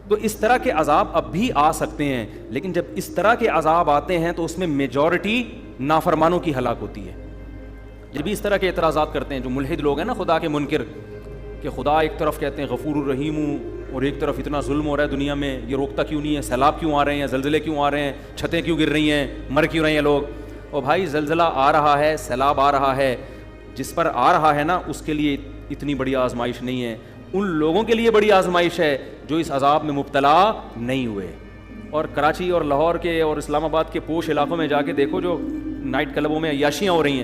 تو اس طرح کے عذاب اب بھی آ سکتے ہیں، لیکن جب اس طرح کے عذاب آتے ہیں تو اس میں میجورٹی نافرمانوں کی ہلاک ہوتی ہے۔ جب بھی اس طرح کے اعتراضات کرتے ہیں جو ملحد لوگ ہیں نا، خدا کے منکر، کہ خدا ایک طرف کہتے ہیں غفور الرحیم ہوں اور ایک طرف اتنا ظلم ہو رہا ہے دنیا میں، یہ روکتا کیوں نہیں ہے، سیلاب کیوں آ رہے ہیں، زلزلے کیوں آ رہے ہیں، چھتیں کیوں گر رہی ہیں، مر کیوں رہے ہیں لوگ۔ اور بھائی زلزلہ آ رہا ہے، سیلاب آ رہا ہے، جس پر آ رہا ہے نا اس کے لیے اتنی بڑی آزمائش نہیں ہے، ان لوگوں کے لیے بڑی آزمائش ہے جو اس عذاب میں مبتلا نہیں ہوئے۔ اور کراچی اور لاہور کے اور اسلام آباد کے پوش علاقوں میں جا کے دیکھو جو نائٹ کلبوں میں عیاشیاں ہو رہی ہیں،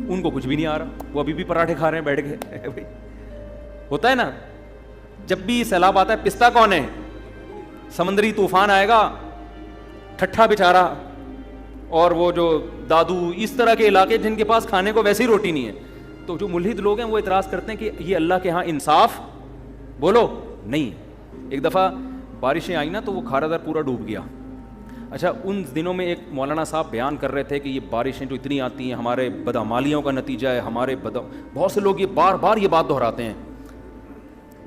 ان کو کچھ بھی نہیں آ رہا، وہ ابھی بھی پراٹھے کھا رہے ہیں بیٹھ کے۔ ہوتا ہے نا، جب بھی سیلاب آتا ہے پستا کون ہے؟ سمندری طوفان آئے گا، ٹھٹھا بیچارہ اور وہ جو دادو، اس طرح کے علاقے جن کے پاس کھانے کو ویسے ہی روٹی نہیں ہے۔ تو جو ملحد لوگ ہیں وہ اعتراض کرتے ہیں کہ یہ اللہ کے ہاں انصاف بولو نہیں۔ ایک دفعہ بارشیں آئیں نا تو وہ کھارا در پورا ڈوب گیا۔ اچھا، ان دنوں میں ایک مولانا صاحب بیان کر رہے تھے کہ یہ بارشیں جو اتنی آتی ہیں ہمارے بدعمالیوں کا نتیجہ ہے، بہت سے لوگ یہ بار بار یہ بات دہراتے ہیں۔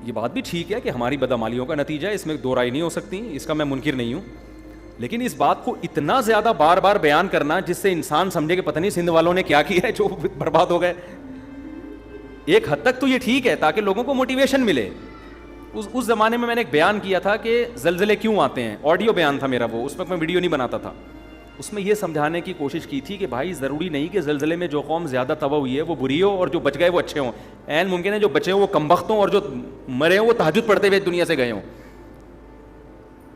یہ بات بھی ٹھیک ہے کہ ہماری بدعمالیوں کا نتیجہ ہے، اس میں دو رائے نہیں ہو سکتی، اس کا میں منکر نہیں ہوں، لیکن اس بات کو اتنا زیادہ بار بار بیان کرنا جس سے انسان سمجھے کہ پتہ نہیں سندھ والوں نے کیا کیا ہے جو برباد ہو گئے، ایک حد تک تو یہ ٹھیک ہے تاکہ لوگوں کو موٹیویشن ملے۔ اس زمانے میں نے ایک بیان کیا تھا کہ زلزلے کیوں آتے ہیں، آڈیو بیان تھا میرا وہ، اس وقت میں ویڈیو نہیں بناتا تھا۔ اس میں یہ سمجھانے کی کوشش کی تھی کہ بھائی ضروری نہیں کہ زلزلے میں جو قوم زیادہ تباہ ہوئی ہے وہ بری ہو اور جو بچ گئے وہ اچھے ہوں، عین ممکن ہے جو بچے ہوں وہ کمبخت ہوں اور جو مرے ہوں وہ تہجد پڑھتے ہوئے دنیا سے گئے ہوں،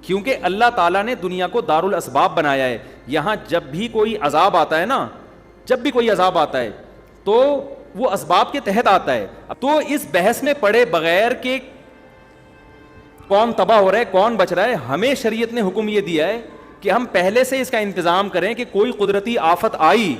کیونکہ اللہ تعالیٰ نے دنیا کو دار الاسباب بنایا ہے۔ یہاں جب بھی کوئی عذاب آتا ہے نا، جب بھی کوئی عذاب آتا ہے تو وہ اسباب کے تحت آتا ہے۔ تو اس بحث میں پڑے بغیر کہ کون تباہ ہو رہا ہے کون بچ رہا ہے، ہمیں شریعت نے حکم یہ دیا ہے کہ ہم پہلے سے اس کا انتظام کریں کہ کوئی قدرتی آفت آئی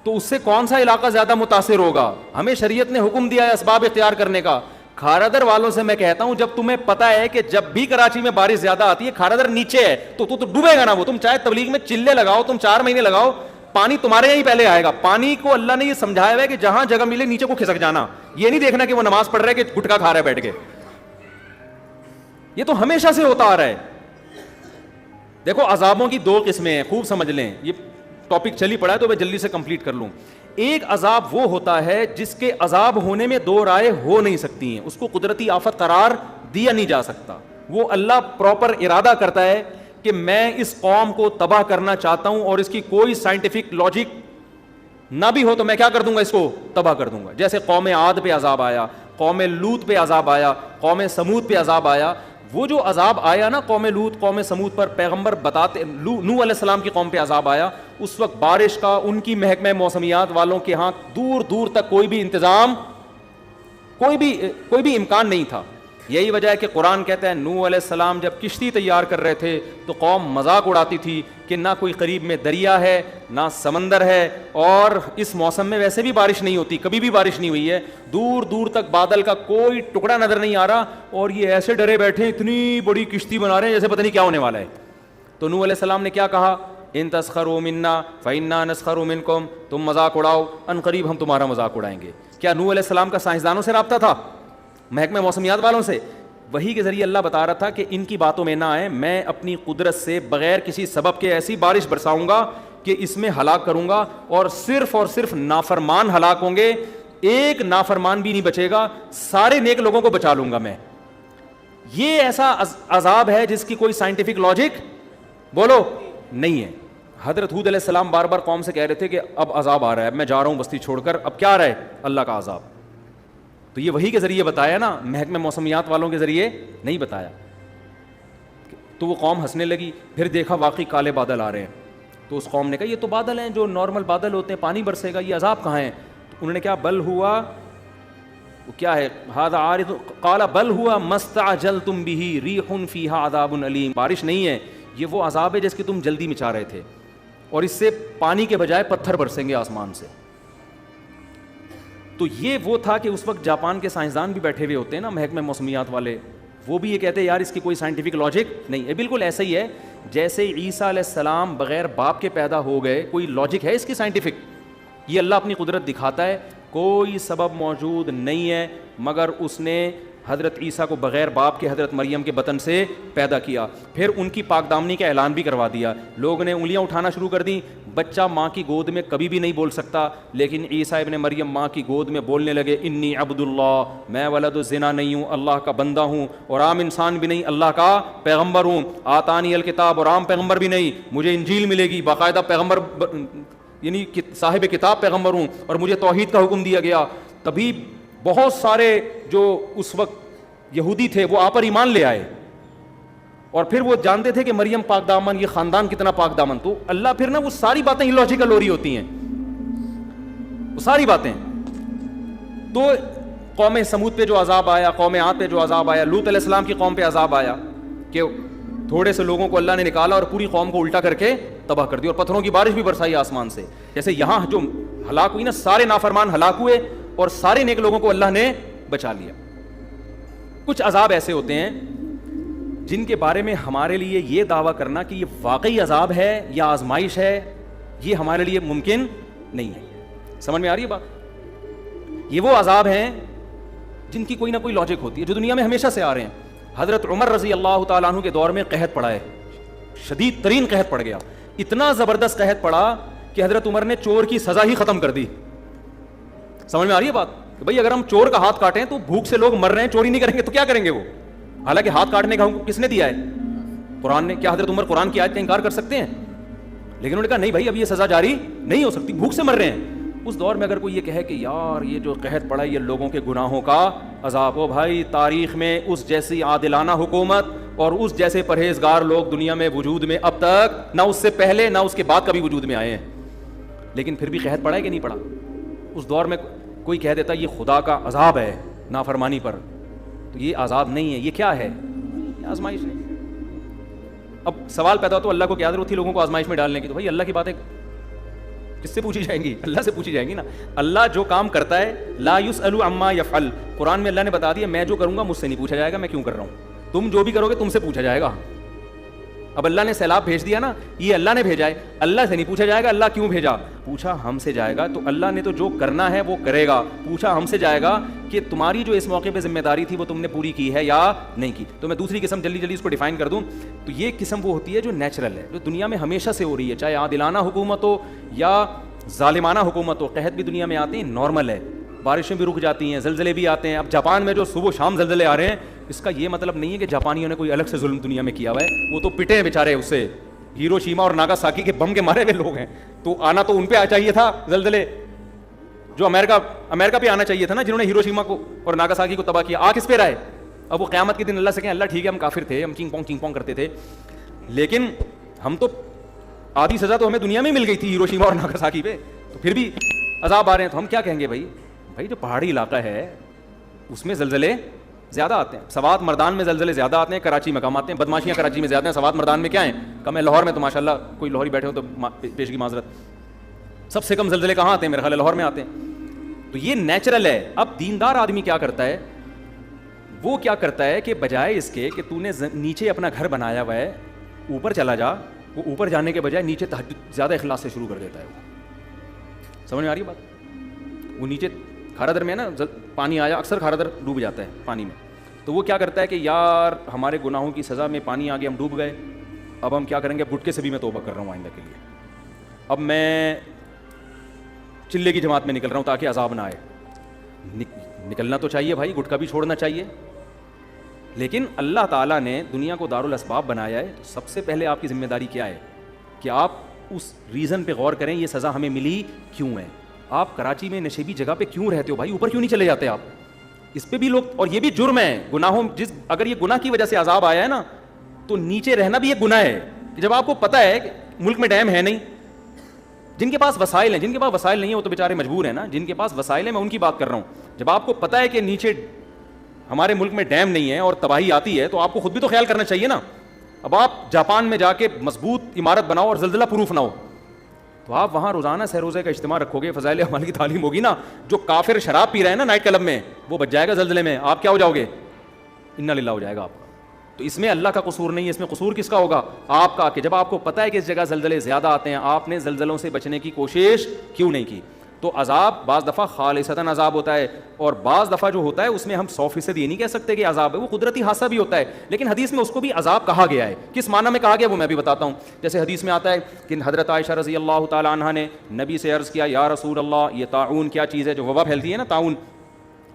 تو اس سے کون سا علاقہ زیادہ متاثر ہوگا۔ ہمیں شریعت نے حکم دیا ہے اسباب اختیار کرنے کا۔ کھارادر والوں سے میں کہتا ہوں جب تمہیں پتا ہے کہ جب بھی کراچی میں بارش زیادہ آتی ہے کھارادر نیچے ہے تو ڈوبے گا نا وہ، تم چاہے تبلیغ میں چلے لگاؤ، تم 4 مہینے لگاؤ، پانی تمہارے یہاں ہی پہلے آئے گا۔ پانی کو اللہ نے یہ سمجھایا ہوا ہے کہ جہاں جگہ ملے نیچے کو کھسک جانا، یہ نہیں دیکھنا کہ وہ نماز پڑھ رہا ہے کہ گٹکا کھا رہا ہے بیٹھ کے۔ یہ تو ہمیشہ سے ہوتا آ رہا ہے۔ دیکھو عذابوں کی 2 قسمیں ہیں، خوب سمجھ لیں، یہ ٹاپک چلی پڑا ہے تو میں جلدی سے کمپلیٹ کر لوں۔ ایک عذاب وہ ہوتا ہے جس کے عذاب ہونے میں 2 رائے ہو نہیں سکتی ہیں، اس کو قدرتی آفت قرار دیا نہیں جا سکتا۔ وہ اللہ پراپر ارادہ کرتا ہے کہ میں اس قوم کو تباہ کرنا چاہتا ہوں اور اس کی کوئی سائنٹیفک لاجک نہ بھی ہو تو میں کیا کر دوں گا، اس کو تباہ کر دوں گا۔ جیسے قوم عاد پہ عذاب آیا، قوم لوط پہ عذاب آیا، قوم سمود پہ عذاب آیا۔ وہ جو عذاب آیا نا قوم لوط قوم سمود پر، پیغمبر بتاتے، نوح علیہ السلام کی قوم پہ عذاب آیا، اس وقت بارش کا ان کی محکمہ موسمیات والوں کے ہاں دور دور تک کوئی بھی انتظام، کوئی بھی امکان نہیں تھا۔ یہی وجہ ہے کہ قرآن کہتا ہے نوح علیہ السلام جب کشتی تیار کر رہے تھے تو قوم مذاق اڑاتی تھی کہ نہ کوئی قریب میں دریا ہے نہ سمندر ہے، اور اس موسم میں ویسے بھی بارش نہیں ہوتی، کبھی بھی بارش نہیں ہوئی ہے، دور دور تک بادل کا کوئی ٹکڑا نظر نہیں آ رہا، اور یہ ایسے ڈرے بیٹھے ہیں، اتنی بڑی کشتی بنا رہے ہیں جیسے پتہ نہیں کیا ہونے والا ہے۔ تو نوح علیہ السلام نے کیا کہا، ان تسخروا منا فإنا نسخر منکم، تم مذاق اڑاؤ ان قریب ہم تمہارا مذاق اڑائیں گے۔ کیا نوح علیہ السلام کا سائنسدانوں سے رابطہ تھا، محکمہ موسمیات والوں سے؟ وہی کے ذریعے اللہ بتا رہا تھا کہ ان کی باتوں میں نہ آئے، میں اپنی قدرت سے بغیر کسی سبب کے ایسی بارش برساؤں گا کہ اس میں ہلاک کروں گا، اور صرف نافرمان ہلاک ہوں گے، ایک نافرمان بھی نہیں بچے گا، سارے نیک لوگوں کو بچا لوں گا میں۔ یہ ایسا عذاب ہے جس کی کوئی سائنٹیفک لاجک بولو نہیں ہے۔ حضرت ہود علیہ السلام بار بار قوم سے کہہ رہے تھے کہ اب عذاب آ رہا ہے، اب میں جا رہا ہوں بستی چھوڑ کر، اب کیا آ رہا ہے، اللہ کا عذاب۔ تو یہ وہی کے ذریعے بتایا نا، محکمہ موسمیات والوں کے ذریعے نہیں بتایا۔ تو وہ قوم ہنسنے لگی، پھر دیکھا واقعی کالے بادل آ رہے ہیں، تو اس قوم نے کہا یہ تو بادل ہیں جو نارمل بادل ہوتے ہیں، پانی برسے گا، یہ عذاب کہاں ہے؟ تو انہوں نے کیا، بل ہوا، وہ کیا ہے، ھذا عارض قال بل ہوا ما استعجلتم به ریح فیہا عذاب علیم، بارش نہیں ہے، یہ وہ عذاب ہے جس کی تم جلدی مچا رہے تھے، اور اس سے پانی کے بجائے پتھر برسیں گے آسمان سے۔ تو یہ وہ تھا کہ اس وقت جاپان کے سائنسدان بھی بیٹھے ہوئے ہوتے ہیں نا، محکمہ موسمیات والے، وہ بھی یہ کہتے ہیں یار اس کی کوئی سائنٹیفک لاجک نہیں ہے۔ بالکل ایسا ہی ہے جیسے عیسیٰ علیہ السلام بغیر باپ کے پیدا ہو گئے، کوئی لاجک ہے اس کی سائنٹیفک؟ یہ اللہ اپنی قدرت دکھاتا ہے، کوئی سبب موجود نہیں ہے مگر اس نے حضرت عیسیٰ کو بغیر باپ کے حضرت مریم کے بطن سے پیدا کیا. پھر ان کی پاک دامنی کا اعلان بھی کروا دیا. لوگ نے انگلیاں اٹھانا شروع کر دیں. بچہ ماں کی گود میں کبھی بھی نہیں بول سکتا, لیکن عیسیٰ ابن مریم ماں کی گود میں بولنے لگے, انی عبد اللہ, میں ولد الزنا نہیں ہوں, اللہ کا بندہ ہوں, اور عام انسان بھی نہیں, اللہ کا پیغمبر ہوں. آتانی الکتاب, اور عام پیغمبر بھی نہیں, مجھے انجیل ملے گی, باقاعدہ پیغمبر یعنی صاحب کتاب پیغمبر ہوں, اور مجھے توحید کا حکم دیا گیا. تبھی بہت سارے جو اس وقت یہودی تھے وہ آپ پر ایمان لے آئے, اور پھر وہ جانتے تھے کہ مریم پاک دامن, یہ خاندان کتنا پاک دامن. تو اللہ پھر نا وہ ساری باتیں illogical ہو رہی ہوتی ہیں, وہ ساری باتیں. تو قوم سمود پہ جو عذاب آیا, قوم عاد پہ جو عذاب آیا, لوط علیہ السلام کی قوم پہ عذاب آیا کہ تھوڑے سے لوگوں کو اللہ نے نکالا اور پوری قوم کو الٹا کر کے تباہ کر دیا, اور پتھروں کی بارش بھی برسائی آسمان سے. جیسے یہاں جو ہلاک ہوئی نا, سارے نافرمان ہلاک ہوئے اور سارے نیک لوگوں کو اللہ نے بچا لیا. کچھ عذاب ایسے ہوتے ہیں جن کے بارے میں ہمارے لیے یہ دعویٰ کرنا کہ یہ واقعی عذاب ہے یا آزمائش ہے, یہ ہمارے لیے ممکن نہیں ہے. سمجھ میں آ رہی ہے بات؟ یہ وہ عذاب ہیں جن کی کوئی نہ کوئی لاجک ہوتی ہے, جو دنیا میں ہمیشہ سے آ رہے ہیں. حضرت عمر رضی اللہ تعالیٰ عنہ کے دور میں قحط پڑا ہے, شدید ترین قحط پڑ گیا. اتنا زبردست قحط پڑا کہ حضرت عمر نے چور کی سزا ہی ختم کر دی. سمجھ میں آ رہی ہے بات؟ کہ بھائی اگر ہم چور کا ہاتھ کاٹیں تو بھوک سے لوگ مر رہے ہیں, چوری نہیں کریں گے تو کیا کریں گے وہ؟ حالانکہ ہاتھ کاٹنے کا حکم کس نے دیا ہے؟ قرآن نے. کیا حضرت عمر قرآن کی آیت کا انکار کر سکتے ہیں؟ لیکن انہوں نے کہا نہیں بھائی اب یہ سزا جاری نہیں ہو سکتی, بھوک سے مر رہے ہیں. اس دور میں اگر کوئی یہ کہے کہ یار یہ جو قحط پڑا ہے یہ لوگوں کے گناہوں کا عذاب ہو, بھائی تاریخ میں اس جیسی عادلانہ حکومت اور اس جیسے پرہیزگار لوگ دنیا میں وجود میں اب تک نہ اس سے پہلے نہ اس کے بعد کبھی وجود میں آئے ہیں. لیکن پھر بھی قحط پڑا ہے کہ نہیں پڑا؟ اس دور میں کوئی کہہ دیتا یہ خدا کا عذاب ہے نافرمانی پر, تو یہ عذاب نہیں ہے, یہ کیا ہے؟ یہ آزمائش ہے. اب سوال پیدا تو اللہ کو کیا ضرورت تھی لوگوں کو آزمائش میں ڈالنے کی؟ تو بھائی اللہ کی باتیں کس سے پوچھی جائیں گی؟ اللہ سے پوچھی جائیں گی نا. اللہ جو کام کرتا ہے لا یسأل عما یفعل, قرآن میں اللہ نے بتا دیا میں جو کروں گا مجھ سے نہیں پوچھا جائے گا میں کیوں کر رہا ہوں, تم جو بھی کرو گے تم سے پوچھا جائے گا. اب اللہ نے سیلاب بھیج دیا نا, یہ اللہ نے بھیجا ہے, اللہ سے نہیں پوچھا جائے گا اللہ کیوں بھیجا, پوچھا ہم سے جائے گا. تو اللہ نے تو جو کرنا ہے وہ کرے گا, پوچھا ہم سے جائے گا کہ تمہاری جو اس موقع پہ ذمہ داری تھی وہ تم نے پوری کی ہے یا نہیں کی. تو میں دوسری قسم جلدی اس کو ڈیفائن کر دوں تو یہ قسم وہ ہوتی ہے جو نیچرل ہے, جو دنیا میں ہمیشہ سے ہو رہی ہے, چاہے عادلانہ حکومت ہو یا ظالمانہ حکومت ہو. قحط بھی دنیا میں آتے ہیں, نارمل ہے, بارشیں بھی رک جاتی ہیں, زلزلے بھی آتے ہیں. اب جاپان میں جو صبح شام زلزلے آ رہے ہیں اس کا یہ مطلب نہیں ہے کہ جاپانیوں نے کوئی الگ سے ظلم دنیا میں کیا ہوا ہے, وہ تو پٹے ہیں بیچارے اس سے, ہیروشیما اور ناگاساکی کے بم کے مارے ہوئے لوگ ہیں. تو آنا تو ان پہ چاہیے تھا زلزلے, جو امریکہ پہ آنا چاہیے تھا نا, جنہوں نے ہیروشیما کو اور ناگاساکی کو تباہ کیا. کس پہ رہے؟ اب وہ قیامت کے دن اللہ سے کہیں اللہ ٹھیک ہے ہم کافر تھے, ہم چینگ پونگ کرتے تھے, لیکن ہم تو آدھی سزا تو ہمیں دنیا میں مل گئی تھی ہیروشیما اور ناگاساکی پہ, تو پھر بھی عذاب آ رہے ہیں. تو ہم کیا کہیں گے بھائی جو پہاڑی علاقہ ہے اس میں زلزلے زیادہ آتے ہیں. سوات مردان میں زلزلے زیادہ آتے ہیں, کراچی میں کم آتے ہیں. بدماشیاں کراچی میں زیادہ ہیں, سوات مردان میں کیا ہیں کم ہے. لاہور میں تو ماشاء اللہ کوئی لاہوری بیٹھے ہو تو پیش کی معذرت, سب سے کم زلزلے کہاں آتے ہیں؟ میرے خیال ہے لاہور میں آتے ہیں. تو یہ نیچرل ہے. اب دیندار آدمی کیا کرتا ہے, وہ کیا کرتا ہے کہ بجائے اس کے کہ تو نے نیچے اپنا گھر بنایا ہوا ہے اوپر چلا جا, وہ اوپر جانے کے بجائے نیچے تہجد زیادہ اخلاص سے شروع کر دیتا ہے. وہ سمجھ میں آ رہی ہے بات؟ وہ نیچے کھارا در میں نا پانی آیا, اکثر کھارا در ڈوب جاتا ہے پانی میں, تو وہ کیا کرتا ہے کہ یار ہمارے گناہوں کی سزا میں پانی آ گیا, ہم ڈوب گئے, اب ہم کیا کریں گے, گٹکے سے بھی میں توبہ کر رہا ہوں آئندہ کے لیے, اب میں چلے کی جماعت میں نکل رہا ہوں تاکہ عذاب نہ آئے. نکلنا تو چاہیے بھائی, گٹکا بھی چھوڑنا چاہیے, لیکن اللہ تعالیٰ نے دنیا کو دارالاسباب بنایا ہے, تو سب سے پہلے آپ کی ذمہ داری کیا ہے کہ آپ اس ریزن پہ غور کریں, یہ سزا ہمیں ملی کیوں ہے. آپ کراچی میں نشیبی جگہ پہ کیوں رہتے ہو بھائی, اوپر کیوں نہیں چلے جاتے آپ؟ اس پہ بھی لوگ, اور یہ بھی جرم ہے گناہوں, اگر یہ گناہ کی وجہ سے عذاب آیا ہے نا تو نیچے رہنا بھی ایک گناہ ہے. کہ جب آپ کو پتہ ہے کہ ملک میں ڈیم ہے نہیں, جن کے پاس وسائل ہیں, جن کے پاس وسائل نہیں ہیں وہ تو بیچارے مجبور ہیں نا, جن کے پاس وسائل ہیں میں ان کی بات کر رہا ہوں. جب آپ کو پتہ ہے کہ نیچے ہمارے ملک میں ڈیم نہیں ہے اور تباہی آتی ہے تو آپ کو خود بھی تو خیال کرنا چاہیے نا. اب آپ جاپان میں جا کے مضبوط عمارت بناؤ اور زلزلہ پروف نہ ہو, تو آپ وہاں روزانہ سہ روزے کا اجتماع رکھو گے, فضائل اعمال کی تعلیم ہوگی نا. جو کافر شراب پی رہے ہیں نا نائٹ کلب میں, وہ بچ جائے گا زلزلے میں, آپ کیا ہو جاؤ گے, انا للہ ہو جائے گا آپ کا. تو اس میں اللہ کا قصور نہیں ہے, اس میں قصور کس کا ہوگا, آپ کا, کہ جب آپ کو پتہ ہے کہ اس جگہ زلزلے زیادہ آتے ہیں آپ نے زلزلوں سے بچنے کی کوشش کیوں نہیں کی. تو عذاب بعض دفعہ خالصتاً عذاب ہوتا ہے، اور بعض دفعہ جو ہوتا ہے اس میں ہم 100% یہ نہیں کہہ سکتے کہ عذاب ہے، وہ قدرتی حادثہ بھی ہوتا ہے، لیکن حدیث میں اس کو بھی عذاب کہا گیا ہے. کس معنی میں کہا گیا وہ میں بھی بتاتا ہوں. جیسے حدیث میں آتا ہے کہ حضرت عائشہ رضی اللہ تعالیٰ عنہا نے نبی سے عرض کیا یا رسول اللہ یہ طاعون کیا چیز ہے، جو وبا پھیلتی ہے نا طاعون.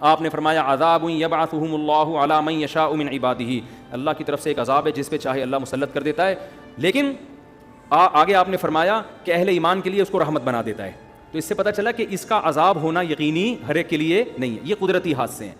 آپ نے فرمایا عذاب یبعثہم اللہ علی من یشاء من عبادہ، اللہ کی طرف سے ایک عذاب ہے جس پہ چاہے اللہ مسلط کر دیتا ہے، لیکن آگے آپ نے فرمایا کہ اہل ایمان کے لیے اس کو رحمت بنا دیتا ہے. تو اس سے پتہ چلا کہ اس کا عذاب ہونا یقینی ہر ایک کے لیے نہیں ہے، یہ قدرتی حادثے ہیں.